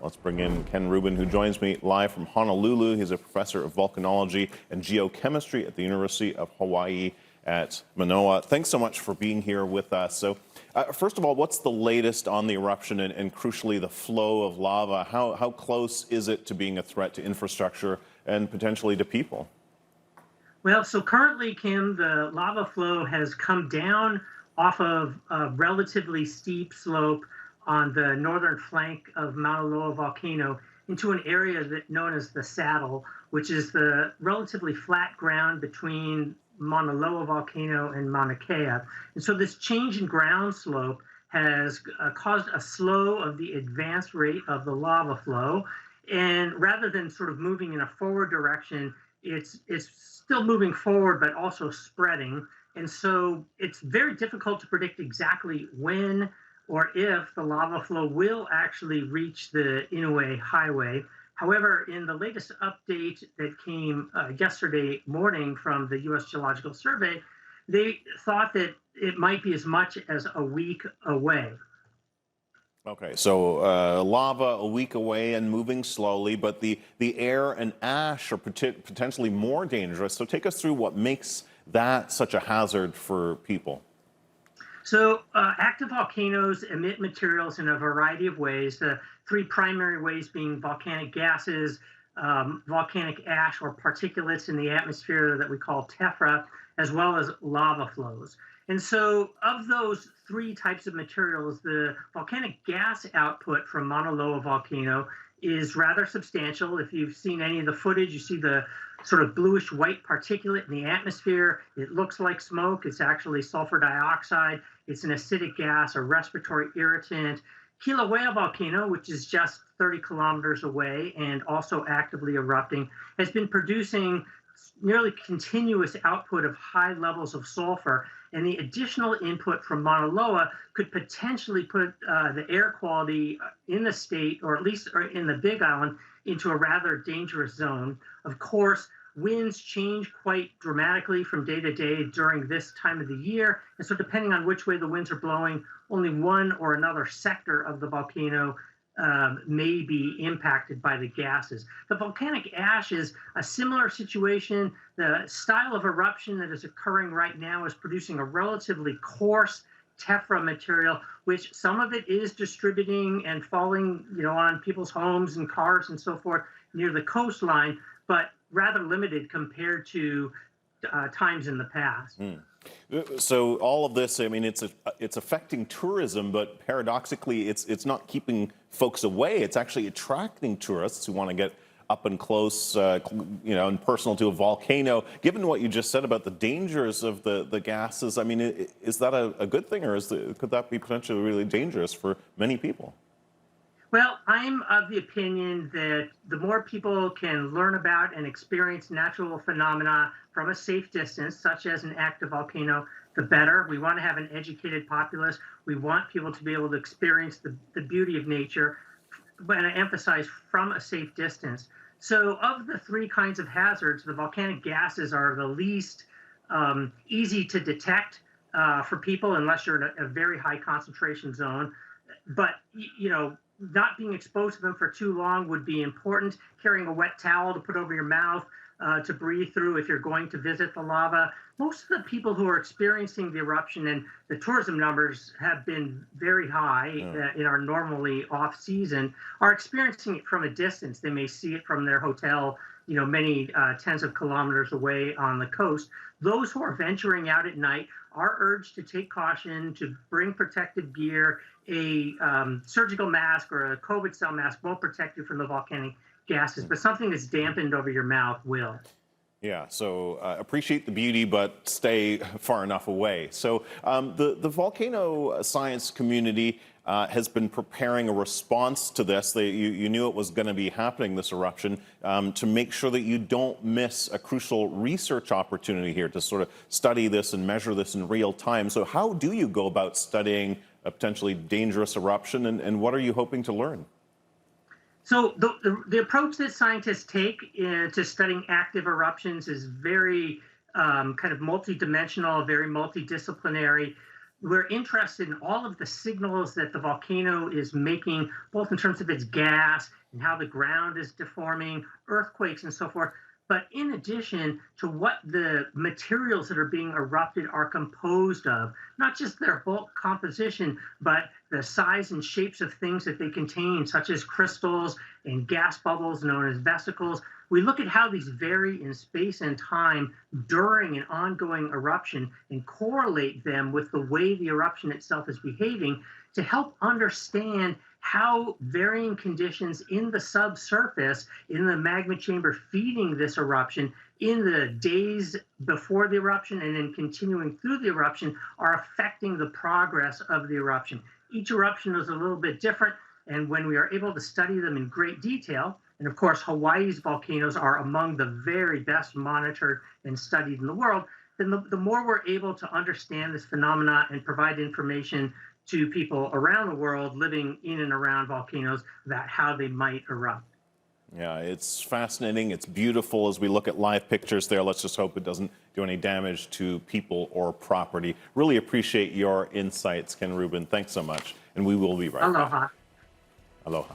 Let's bring in Ken Rubin, who joins me live from Honolulu. He's a professor of volcanology and geochemistry at the University of Hawaii at Manoa. Thanks so much for being here with us. So, first of all, what's the latest on the eruption and crucially the flow of lava? How close is it to being a threat to infrastructure and potentially to people? Well, so currently, Kim, the lava flow has come down off of a relatively steep slope on the northern flank of Mauna Loa volcano into an area known as the Saddle, which is the relatively flat ground between Mauna Loa volcano and Mauna Kea. And so this change in ground slope has caused a slow of the advance rate of the lava flow. And rather than sort of moving in a forward direction, it's still moving forward, but also spreading. And so it's very difficult to predict exactly when or if the lava flow will actually reach the Inouye Highway. However, in the latest update that came yesterday morning from the U.S. Geological Survey, they thought that it might be as much as a week away. Okay, so lava a week away and moving slowly, but the air and ash are potentially more dangerous. So take us through what makes that such a hazard for people. So active volcanoes emit materials in a variety of ways. The three primary ways being volcanic gases, volcanic ash or particulates in the atmosphere that we call tephra, as well as lava flows. And so of those three types of materials, the volcanic gas output from Mauna Loa volcano is rather substantial. If you've seen any of the footage, you see the sort of bluish white particulate in the atmosphere. It looks like smoke. It's actually sulfur dioxide. It's an acidic gas, a respiratory irritant. Kilauea volcano, which is just 30 kilometers away and also actively erupting, has been producing nearly continuous output of high levels of sulfur. And the additional input from Mauna Loa could potentially put the air quality in the state, or at least in the Big Island, into a rather dangerous zone. Of course, winds change quite dramatically from day to day during this time of the year. And so depending on which way the winds are blowing, only one or another sector of the volcano may be impacted by the gases. The volcanic ash is a similar situation. The style of eruption that is occurring right now is producing a relatively coarse tephra material, which some of it is distributing and falling, on people's homes and cars and so forth near the coastline, but rather limited compared to times in the past. So all of this, I mean, it's affecting tourism, but paradoxically, it's not keeping folks away. It's actually attracting tourists who want to get up and close, and personal to a volcano. Given what you just said about the dangers of the gases, I mean, is that a good thing, or could that be potentially really dangerous for many people? Well, I'm of the opinion that the more people can learn about and experience natural phenomena from a safe distance, such as an active volcano, the better. We want to have an educated populace. We want people to be able to experience the beauty of nature, but I emphasize from a safe distance. So of the three kinds of hazards, the volcanic gases are the least easy to detect for people unless you're in a very high concentration zone. But, not being exposed to them for too long would be important. Carrying a wet towel to put over your mouth to breathe through if you're going to visit the lava. Most of the people who are experiencing the eruption, and the tourism numbers have been very high in our normally off season, are experiencing it from a distance. They may see it from their hotel, many tens of kilometers away on the coast. Those who are venturing out at night are urged to take caution, to bring protective gear. A surgical mask or a COVID cell mask won't protect you from the volcanic gases, but something that's dampened over your mouth will. Yeah, so appreciate the beauty, but stay far enough away. So the volcano science community has been preparing a response to this. You knew it was going to be happening, this eruption, to make sure that you don't miss a crucial research opportunity here to sort of study this and measure this in real time. So how do you go about studying a potentially dangerous eruption, and what are you hoping to learn? So the approach that scientists take to studying active eruptions is very kind of multidimensional, very multidisciplinary. we're interested in all of the signals that the volcano is making, both in terms of its gas and how the ground is deforming, earthquakes and so forth. But in addition to what the materials that are being erupted are composed of, not just their bulk composition, but the size and shapes of things that they contain, such as crystals and gas bubbles known as vesicles. We look at how these vary in space and time during an ongoing eruption and correlate them with the way the eruption itself is behaving to help understand how varying conditions in the subsurface, in the magma chamber feeding this eruption, in the days before the eruption and then continuing through the eruption, are affecting the progress of the eruption. Each eruption is a little bit different, and when we are able to study them in great detail, and of course Hawaii's volcanoes are among the very best monitored and studied in the world, then the more we're able to understand this phenomena and provide information to people around the world living in and around volcanoes about how they might erupt. Yeah, it's fascinating. It's beautiful as we look at live pictures there. Let's just hope it doesn't do any damage to people or property. Really appreciate your insights, Ken Rubin. Thanks so much. And we will be right back. Aloha. Aloha.